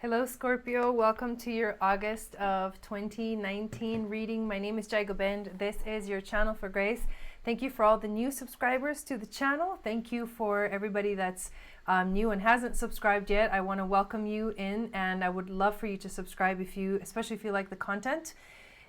Hello Scorpio, welcome to your August of 2019 reading. My name is Jai Gobind. This is your channel for grace. Thank you for all the new subscribers to the channel. Thank you for everybody that's new and hasn't subscribed yet. I want to welcome you in, and I would love for you to subscribe especially if you like the content.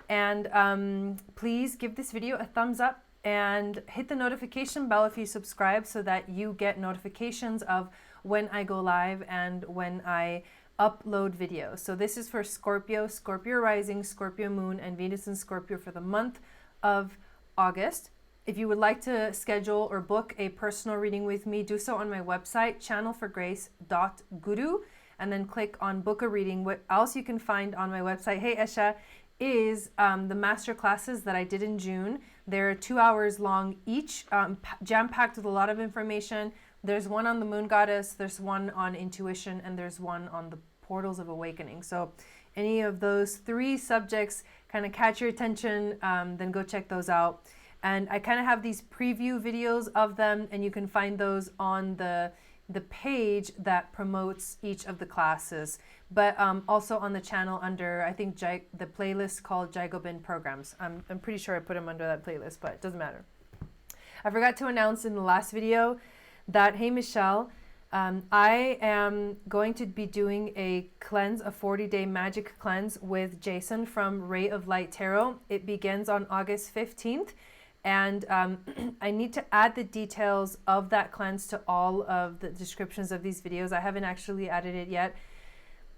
And please give this video a thumbs up and hit the notification bell if you subscribe so that you get notifications of when I go live and when I upload videos. So this is for Scorpio, Scorpio rising, Scorpio moon, and Venus in Scorpio for the month of August. If you would like to schedule or book a personal reading with me, do so on my website, channelforgrace.guru, and then click on book a reading. What else you can find on my website, hey Esha, is the master classes that I did in June. They're 2 hours long each, jam-packed with a lot of information. There's one on the moon goddess, there's one on intuition, and there's one on the portals of awakening. So any of those three subjects kind of catch your attention, then go check those out. And I kind of have these preview videos of them, and you can find those on the page that promotes each of the classes, but also on the channel under, I think, the playlist called Jai Gobind Programs. I'm pretty sure I put them under that playlist, but it doesn't matter. I forgot to announce in the last video that, hey Michelle, I am going to be doing a cleanse, a 40-day magic cleanse with Jason from Rayoflighttarot. It begins on August 15th. And I need to add the details of that cleanse to all of the descriptions of these videos. I haven't actually added it yet.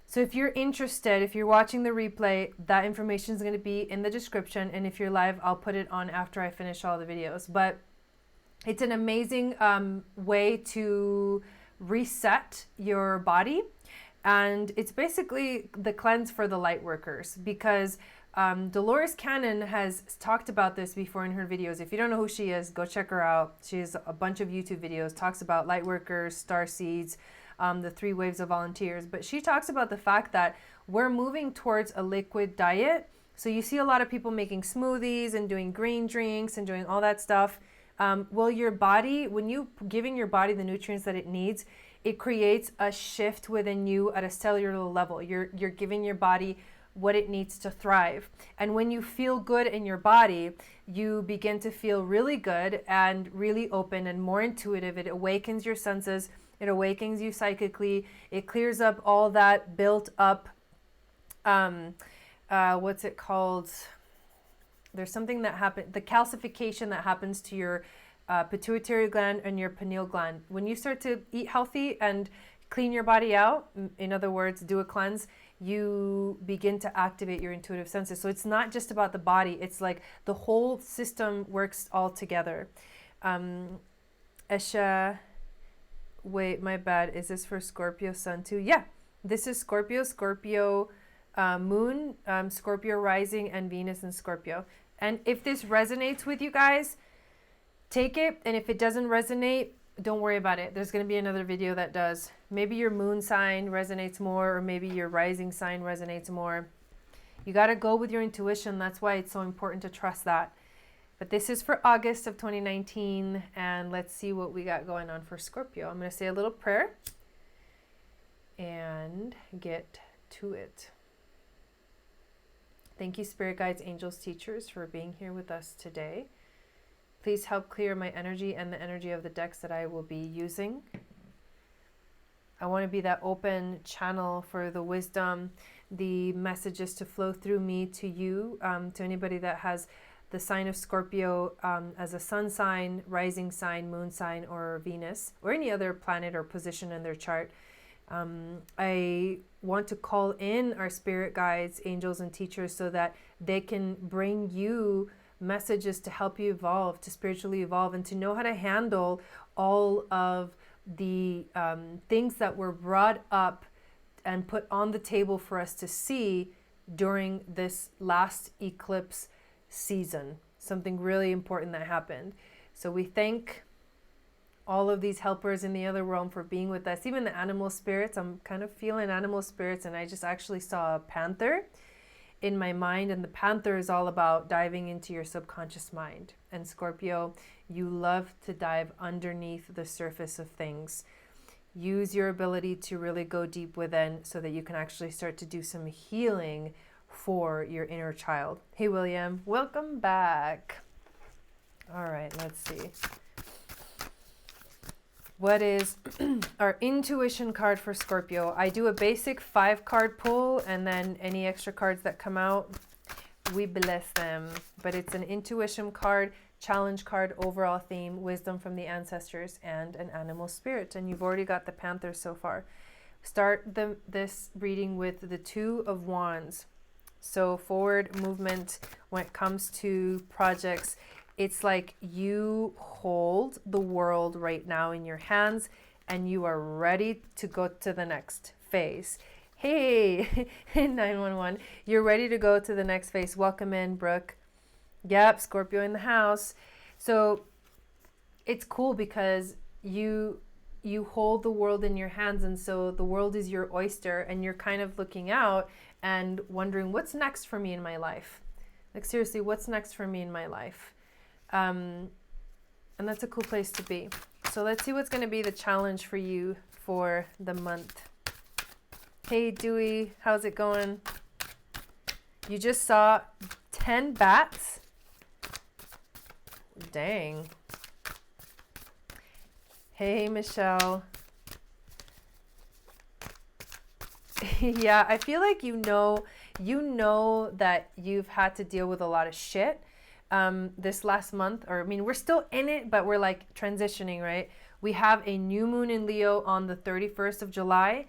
So if you're interested, if you're watching the replay, that information is going to be in the description. And if you're live, I'll put it on after I finish all the videos. But it's an amazing way to reset your body. And it's basically the cleanse for the light workers, because Dolores Cannon has talked about this before in her videos. If you don't know who she is, go check her out. She has a bunch of YouTube videos, talks about light workers, star seeds, the 3 waves of volunteers. But she talks about the fact that we're moving towards a liquid diet. So you see a lot of people making smoothies and doing green drinks and doing all that stuff. Well, your body, when you giving your body the nutrients that it needs, it creates a shift within you at a cellular level. You're giving your body what it needs to thrive. And when you feel good in your body, you begin to feel really good and really open and more intuitive. It awakens your senses. It awakens you psychically. It clears up all that built up, what's it called? There's something that happens, the calcification that happens to your pituitary gland and your pineal gland. When you start to eat healthy and clean your body out, in other words, do a cleanse, you begin to activate your intuitive senses. So it's not just about the body, it's like the whole system works all together. Esha, wait, my bad. Is this for Scorpio Sun too? Yeah, this is Scorpio, Scorpio Moon, Scorpio rising, and Venus in Scorpio. And if this resonates with you guys, take it. And if it doesn't resonate, don't worry about it. There's going to be another video that does. Maybe your moon sign resonates more, or maybe your rising sign resonates more. You got to go with your intuition. That's why it's so important to trust that. But this is for August of 2019, and let's see what we got going on for Scorpio. I'm going to say a little prayer and get to it. Thank you, spirit guides, angels, teachers, for being here with us today. Please help clear my energy and the energy of the decks that I will be using. I want to be that open channel for the wisdom, the messages to flow through me to you, to anybody that has the sign of Scorpio as a sun sign, rising sign, moon sign, or Venus, or any other planet or position in their chart. I want to call in our spirit guides, angels, and teachers so that they can bring you messages to help you evolve, to spiritually evolve, and to know how to handle all of the things that were brought up and put on the table for us to see during this last eclipse season. Something really important that happened. So we thank all of these helpers in the other realm for being with us. Even the animal spirits, I'm kind of feeling animal spirits, and I just actually saw a panther in my mind, and the panther is all about diving into your subconscious mind. And Scorpio, you love to dive underneath the surface of things. use your ability to really go deep within so that you can actually start to do some healing for your inner child. Hey, William, welcome back. All right, let's see. What is our intuition card for Scorpio? I do a basic 5-card pull, and then any extra cards that come out, we bless them. But it's an intuition card, challenge card, overall theme, wisdom from the ancestors, and an animal spirit. And you've already got the Panther so far. Start this reading with the 2 of Wands. So forward movement when it comes to projects. It's like you hold the world right now in your hands and you are ready to go to the next phase. Hey, 911, you're ready to go to the next phase. Welcome in, Brooke. Yep, Scorpio in the house. So it's cool because you hold the world in your hands, and so the world is your oyster, and you're kind of looking out and wondering, what's next for me in my life? Like, seriously, what's next for me in my life? And that's a cool place to be. So let's see what's going to be the challenge for you for the month. Hey, Dewey, how's it going? You just saw 10 bats? Dang. Hey, Michelle. Yeah, I feel like you know that you've had to deal with a lot of shit this last month, or I mean, we're still in it, but we're like transitioning, right? We have a new moon in Leo on the 31st of July,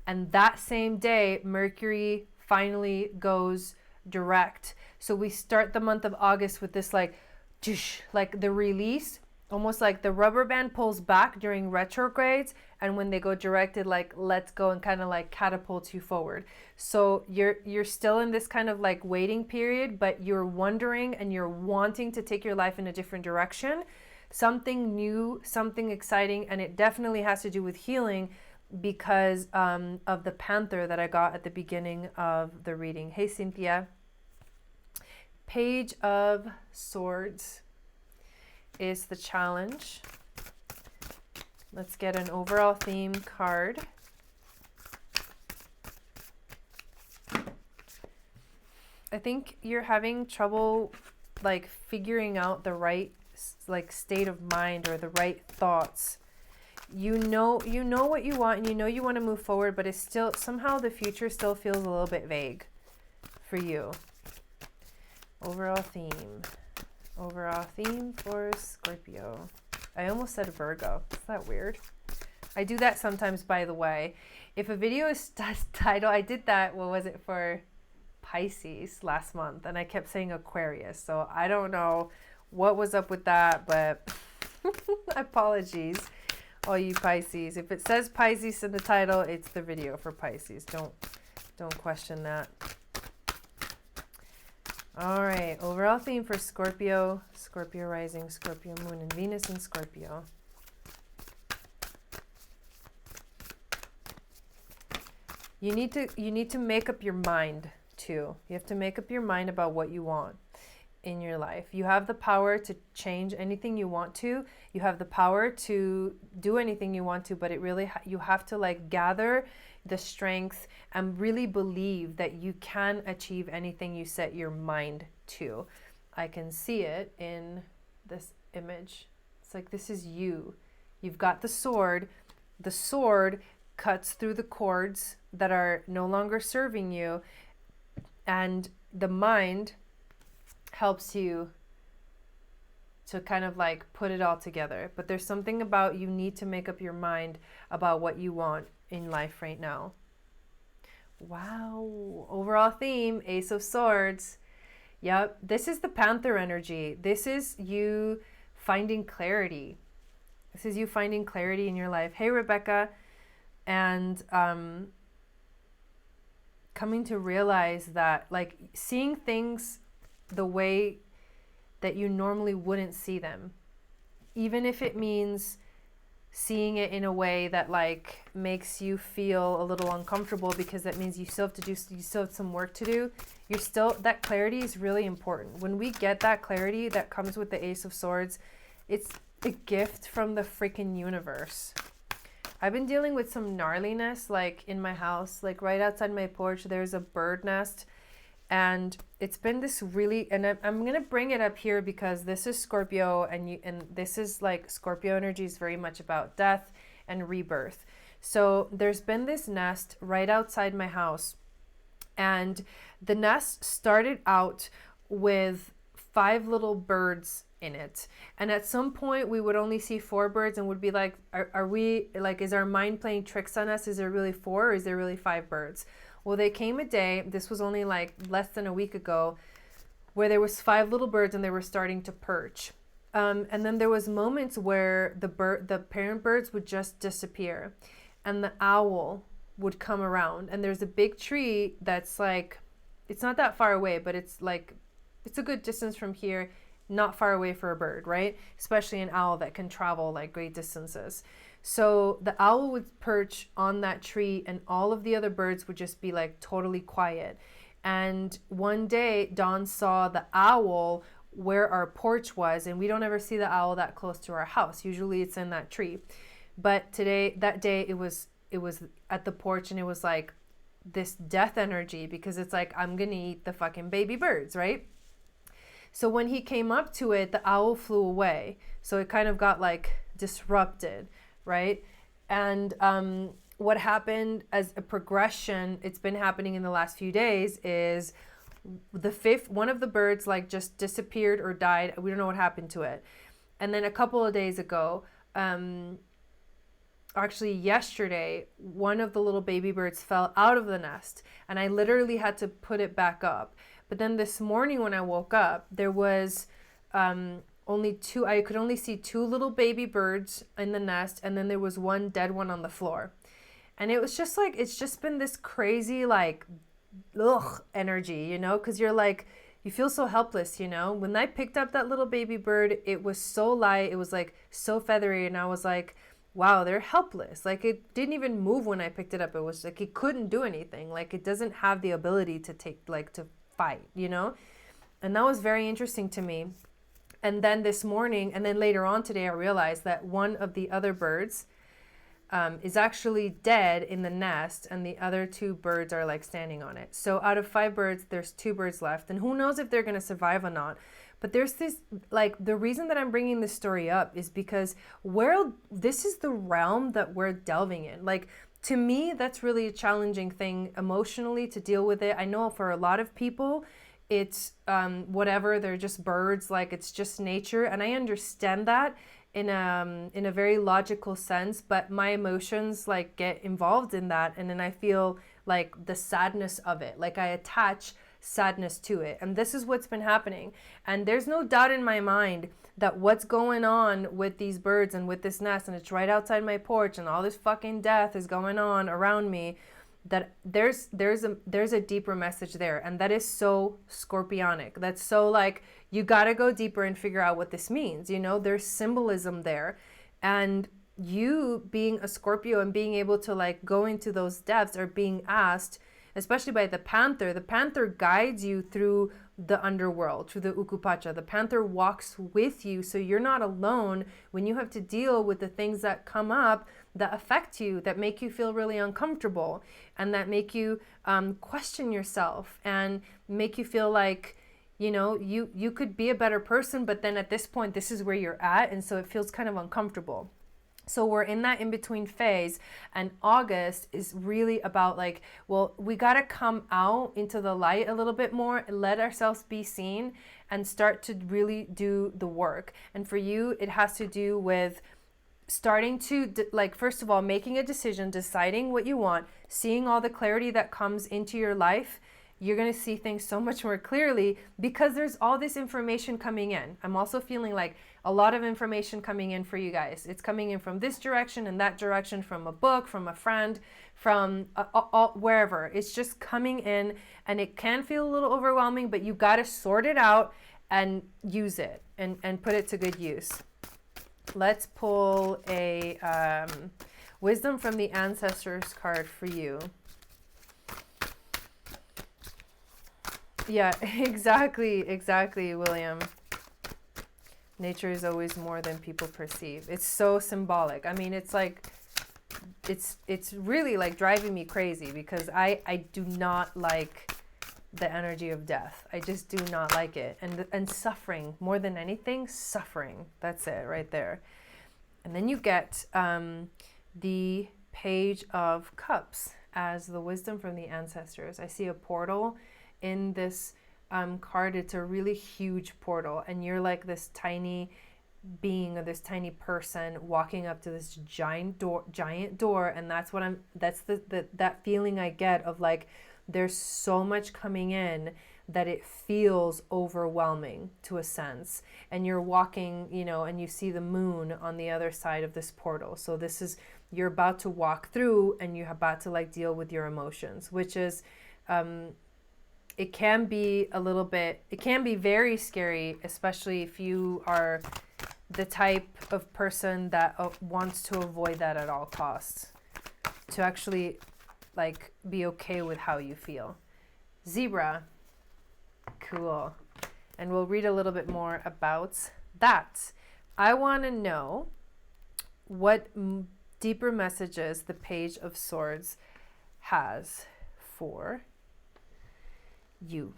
and that same day, Mercury finally goes direct. So we start the month of August with this like the release, almost like the rubber band pulls back during retrogrades, and when they go direct, it like lets go and kind of like catapults you forward. So you're still in this kind of like waiting period, but you're wondering and you're wanting to take your life in a different direction, something new, something exciting, and it definitely has to do with healing because of the Panther that I got at the beginning of the reading. Hey, Cynthia. Page of Swords is the challenge. Let's get an overall theme card. I think you're having trouble like figuring out the right like state of mind or the right thoughts. You know what you want, and you want to move forward, but it's still somehow the future still feels a little bit vague for you. Overall theme. Overall theme for Scorpio. I almost said Virgo. Is that weird? I do that sometimes, by the way. If a video is titled, I did that, what was it, for Pisces last month, and I kept saying Aquarius. So I don't know what was up with that, but apologies, all you Pisces. If it says Pisces in the title, it's the video for Pisces. Don't question that. All right, overall theme for Scorpio, Scorpio rising, Scorpio moon, and Venus in Scorpio. You need to make up your mind too. You have to make up your mind about what you want in your life. You have the power to change anything you want to. You have the power to do anything you want to, but it really you have to like gather the strength and really believe that you can achieve anything you set your mind to. I can see it in this image. It's like, this is you. You've got the sword. The sword cuts through the cords that are no longer serving you, and the mind helps you to kind of like put it all together. But there's something about you need to make up your mind about what you want in life right now. Wow. Overall theme, Ace of Swords. Yep. This is the Panther energy. This is you finding clarity. This is you finding clarity in your life. Hey, Rebecca. And coming to realize that, like, seeing things the way that you normally wouldn't see them, even if it means seeing it in a way that like makes you feel a little uncomfortable, because that means you still have some work to do. That clarity is really important. When we get that clarity that comes with the Ace of Swords, it's a gift from the freaking universe. I've been dealing with some gnarliness, like in my house, like right outside my porch, there's a bird nest. And it's been this really, and I'm going to bring it up here because this is Scorpio, and this is like Scorpio energy is very much about death and rebirth. So there's been this nest right outside my house, and the nest started out with 5 little birds in it. And at some point we would only see 4 birds and would be like, are we like, is our mind playing tricks on us? Is there really 4 or is there really 5 birds? Well, there came a day, this was only like less than a week ago, where there was 5 little birds and they were starting to perch. And then there was moments where the parent birds would just disappear, and the owl would come around. And there's a big tree that's like, it's not that far away, but it's like, it's a good distance from here, not far away for a bird, right? Especially an owl that can travel like great distances. So the owl would perch on that tree, and all of the other birds would just be like totally quiet. And one day Dawn saw the owl where our porch was, and we don't ever see the owl that close to our house. Usually it's in that tree. But that day it was at the porch, and it was like this death energy, because it's like, I'm gonna eat the fucking baby birds, right? So when he came up to it, the owl flew away. So it kind of got like disrupted, right? And what happened as a progression, it's been happening in the last few days, is one of the birds like just disappeared or died. We don't know what happened to it. And then a couple of days ago, actually yesterday, one of the little baby birds fell out of the nest, and I literally had to put it back up. But then this morning when I woke up, there was only 2, I could only see 2 little baby birds in the nest, and then there was one dead one on the floor. And it was just like, it's just been this crazy like energy, you know, because you're like, you feel so helpless, you know. When I picked up that little baby bird, it was so light, it was like so feathery, and I was like, wow, they're helpless. Like, it didn't even move when I picked it up. It was like, it couldn't do anything. Like, it doesn't have the ability to to fight, you know. And that was very interesting to me. And then this morning, and then later on today, I realized that one of the other birds is actually dead in the nest, and the other 2 birds are like standing on it. So out of 5 birds, there's 2 birds left, and who knows if they're going to survive or not. But there's this, like, the reason that I'm bringing this story up is because this is the realm that we're delving in. Like, to me, that's really a challenging thing emotionally to deal with it. I know for a lot of people, it's whatever, they're just birds, like it's just nature. And I understand that in a very logical sense, but my emotions like get involved in that. And then I feel like the sadness of it, like I attach sadness to it. And this is what's been happening. And there's no doubt in my mind that what's going on with these birds and with this nest, and it's right outside my porch, and all this fucking death is going on around me, that there's a deeper message there. And that is so scorpionic. That's so like, you got to go deeper and figure out what this means. You know, there's symbolism there. And you being a Scorpio and being able to like go into those depths, or being asked, especially by the panther guides you through the underworld, through the Ukupacha. The panther walks with you, so you're not alone when you have to deal with the things that come up that affect you, that make you feel really uncomfortable, and that make you question yourself, and make you feel like, you know, you could be a better person, but then at this point, this is where you're at, and so it feels kind of uncomfortable. So we're in that in-between phase, and August is really about like, well, we got to come out into the light a little bit more, let ourselves be seen, and start to really do the work. And for you, it has to do with starting to, like, first of all, making a decision, deciding what you want, seeing all the clarity that comes into your life. You're going to see things so much more clearly because there's all this information coming in. I'm also feeling like a lot of information coming in for you guys. It's coming in from this direction and that direction, from a book, from a friend, from wherever. It's just coming in, and it can feel a little overwhelming, but you got to sort it out and use it and put it to good use. Let's pull a Wisdom from the Ancestors card for you. Yeah, exactly, William. Nature is always more than people perceive. It's so symbolic. I mean, it's like it's really like driving me crazy, because I do not like the energy of death. I just do not like it. And suffering, more than anything, suffering. That's it right there. And then you get the Page of Cups as the wisdom from the ancestors. I see a portal in this card. It's a really huge portal, and you're like this tiny being, or this tiny person walking up to this giant door, and that's that feeling I get of like there's so much coming in that it feels overwhelming to a sense. And you're walking, and you see the moon on the other side of this portal. So this is, you're about to walk through, and you're about to like deal with your emotions, which is, it can be very scary, especially if you are the type of person that wants to avoid that at all costs, to actually like be okay with how you feel. Zebra. Cool. And we'll read a little bit more about that. I want to know what deeper messages the Page of Swords has for you.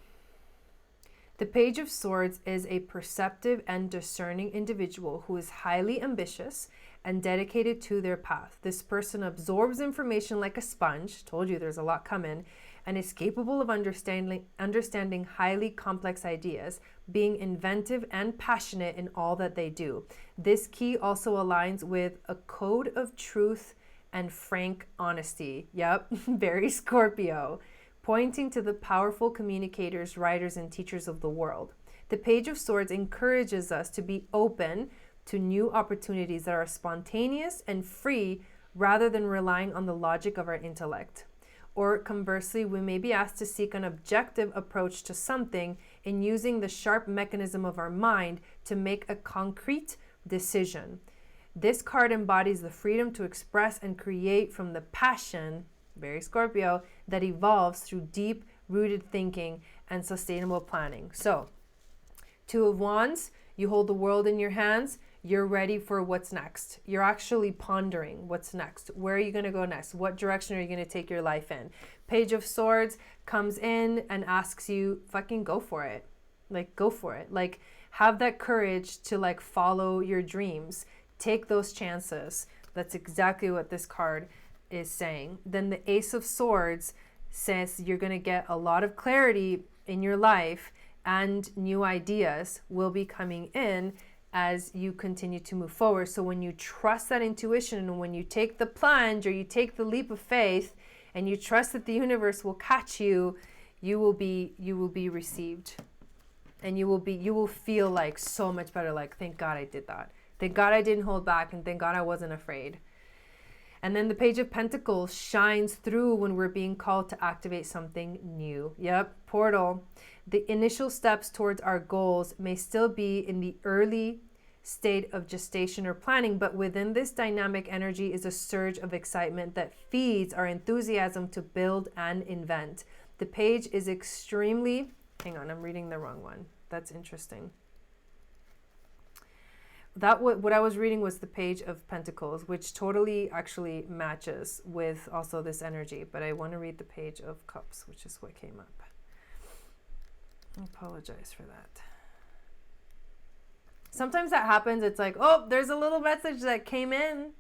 The Page of Swords is a perceptive and discerning individual who is highly ambitious and dedicated to their path. This person absorbs information like a sponge, told you there's a lot coming, and is capable of understanding highly complex ideas, being inventive and passionate in all that they do. This key also aligns with a code of truth and frank honesty. Yep, very Scorpio, pointing to the powerful communicators, writers, and teachers of the world. The Page of Swords encourages us to be open to new opportunities that are spontaneous and free, rather than relying on the logic of our intellect. Or conversely, we may be asked to seek an objective approach to something in using the sharp mechanism of our mind to make a concrete decision. This card embodies the freedom to express and create from the passion, very Scorpio, that evolves through deep-rooted thinking and sustainable planning. So, Two of Wands, you hold the world in your hands. You're ready for what's next. You're actually pondering what's next. Where are you going to go next? What direction are you going to take your life in? Page of Swords comes in and asks you, fucking go for it. Like, go for it. Like, have that courage to like follow your dreams. Take those chances. That's exactly what this card is saying. Then the Ace of Swords says you're going to get a lot of clarity in your life, and new ideas will be coming in as you continue to move forward. So when you trust that intuition, and when you take the plunge, or you take the leap of faith, and you trust that the universe will catch you, you will be received, and you will feel like so much better. Like, thank God I did that. Thank God I didn't hold back, and thank God I wasn't afraid. And then the Page of Pentacles shines through when we're being called to activate something new. Yep, portal. The initial steps towards our goals may still be in the early state of gestation or planning, but within this dynamic energy is a surge of excitement that feeds our enthusiasm to build and invent. The page is extremely... Hang on, I'm reading the wrong one. That's interesting. What I was reading was the Page of Pentacles, which totally actually matches with also this energy, but I want to read the Page of Cups, which is what came up. I apologize for that. Sometimes that happens. It's like, oh, there's a little message that came in.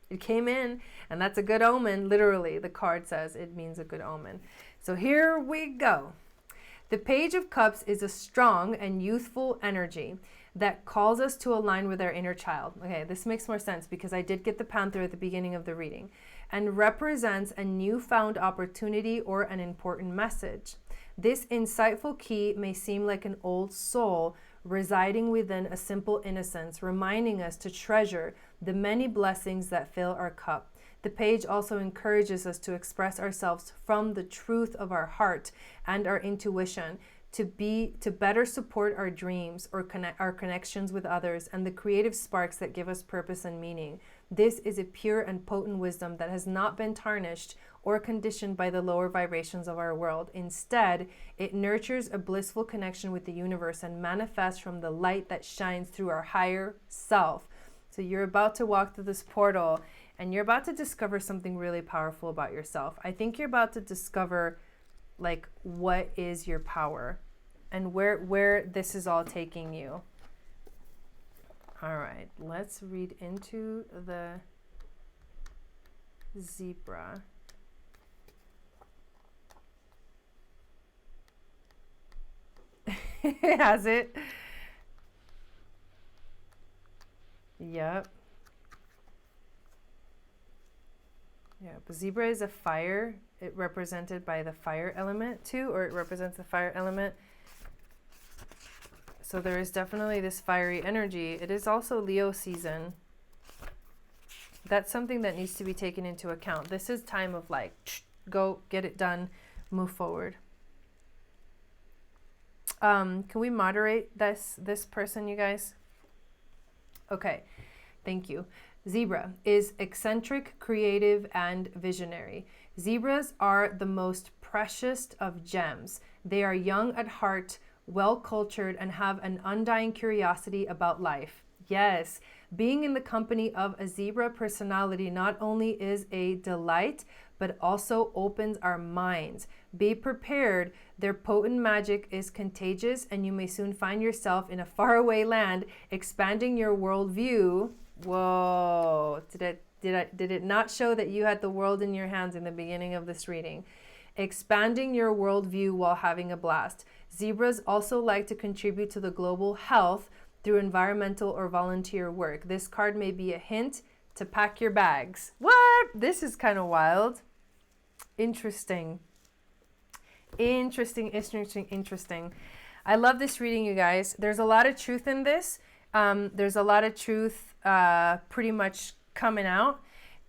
It came in, and that's a good omen. Literally, the card says it means a good omen. So here we go. The Page of Cups is a strong and youthful energy that calls us to align with our inner child. Okay, this makes more sense because I did get the Panther at the beginning of the reading, and represents a newfound opportunity or an important message. This insightful key may seem like an old soul residing within a simple innocence, reminding us to treasure the many blessings that fill our cup. The page also encourages us to express ourselves from the truth of our heart and our intuition, to better support our dreams or our connections with others and the creative sparks that give us purpose and meaning. This is a pure and potent wisdom that has not been tarnished or conditioned by the lower vibrations of our world. Instead, it nurtures a blissful connection with the universe and manifests from the light that shines through our higher self. So you're about to walk through this portal and you're about to discover something really powerful about yourself. I think you're about to discover like what is your power and where this is all taking you. All right, let's read into the zebra. Has it? Yep. Yeah, but zebra is a fire. It represented by the fire element too, or it represents the fire element. So there is definitely this fiery energy. It is also Leo season. That's something that needs to be taken into account. This is time of like, go get it done, move forward. Can we moderate this person, you guys? Okay, thank you. Zebra is eccentric, creative, and visionary. Zebras are the most precious of gems. They are young at heart, well-cultured, and have an undying curiosity about life. Yes, being in the company of a zebra personality not only is a delight, but also opens our minds. Be prepared. Their potent magic is contagious, and you may soon find yourself in a faraway land, expanding your worldview. Whoa, did it not show that you had the world in your hands in the beginning of this reading? Expanding your worldview while having a blast. Zebras also like to contribute to the global health through environmental or volunteer work. This card may be a hint to pack your bags. What? This is kind of wild. Interesting. Interesting. I love this reading, you guys. There's a lot of truth in this. There's a lot of truth pretty much coming out,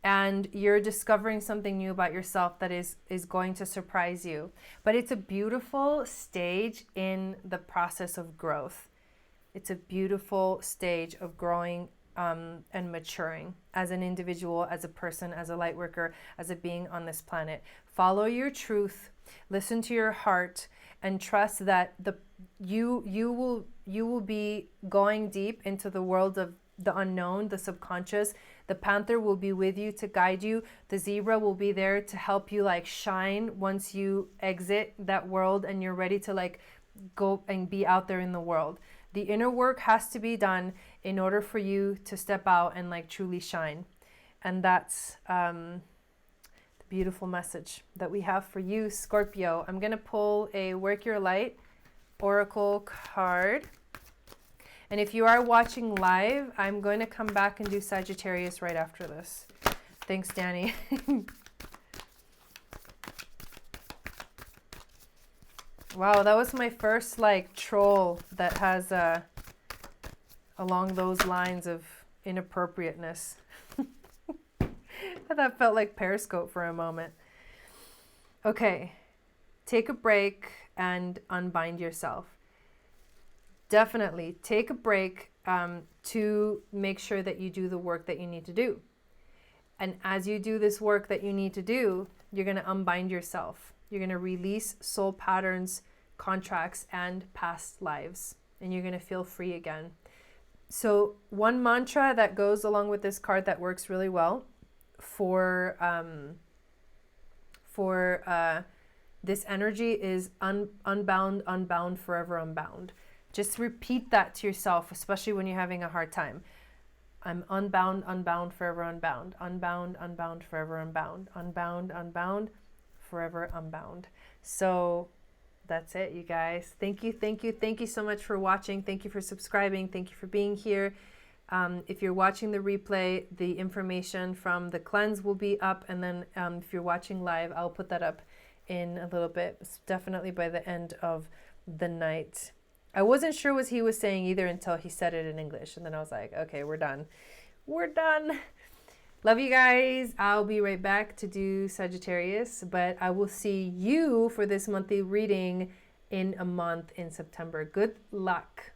and you're discovering something new about yourself that is going to surprise you. But it's a beautiful stage in the process of growth. It's a beautiful stage of growing and maturing as an individual, as a person, as a light worker, as a being on this planet. Follow your truth, listen to your heart, and trust that you will be going deep into the world of the unknown, the subconscious. The panther will be with you to guide you. The zebra will be there to help you like shine once you exit that world and you're ready to like go and be out there in the world. The inner work has to be done in order for you to step out and like truly shine. And that's the beautiful message that we have for you, Scorpio. I'm going to pull a Work Your Light Oracle card. And if you are watching live, I'm going to come back and do Sagittarius right after this. Thanks, Danny. Wow, that was my first like troll that has along those lines of inappropriateness. That felt like Periscope for a moment. Okay, take a break and unbind yourself. Definitely take a break to make sure that you do the work that you need to do. And as you do this work that you need to do, you're going to unbind yourself. You're going to release soul patterns, contracts, and past lives. And you're going to feel free again. So one mantra that goes along with this card that works really well for this energy is unbound, unbound, forever unbound. Just repeat that to yourself, especially when you're having a hard time. I'm unbound, unbound, forever unbound. Unbound, unbound, forever unbound. Unbound, unbound, forever unbound. So that's it, you guys. Thank you so much for watching. Thank you for subscribing. Thank you for being here. If you're watching the replay, the information from the cleanse will be up. And then if you're watching live, I'll put that up in a little bit. It's definitely by the end of the night. I wasn't sure what he was saying either until he said it in English. And then I was like, okay, we're done. We're done. Love you guys. I'll be right back to do Sagittarius, but I will see you for this monthly reading in a month in September. Good luck.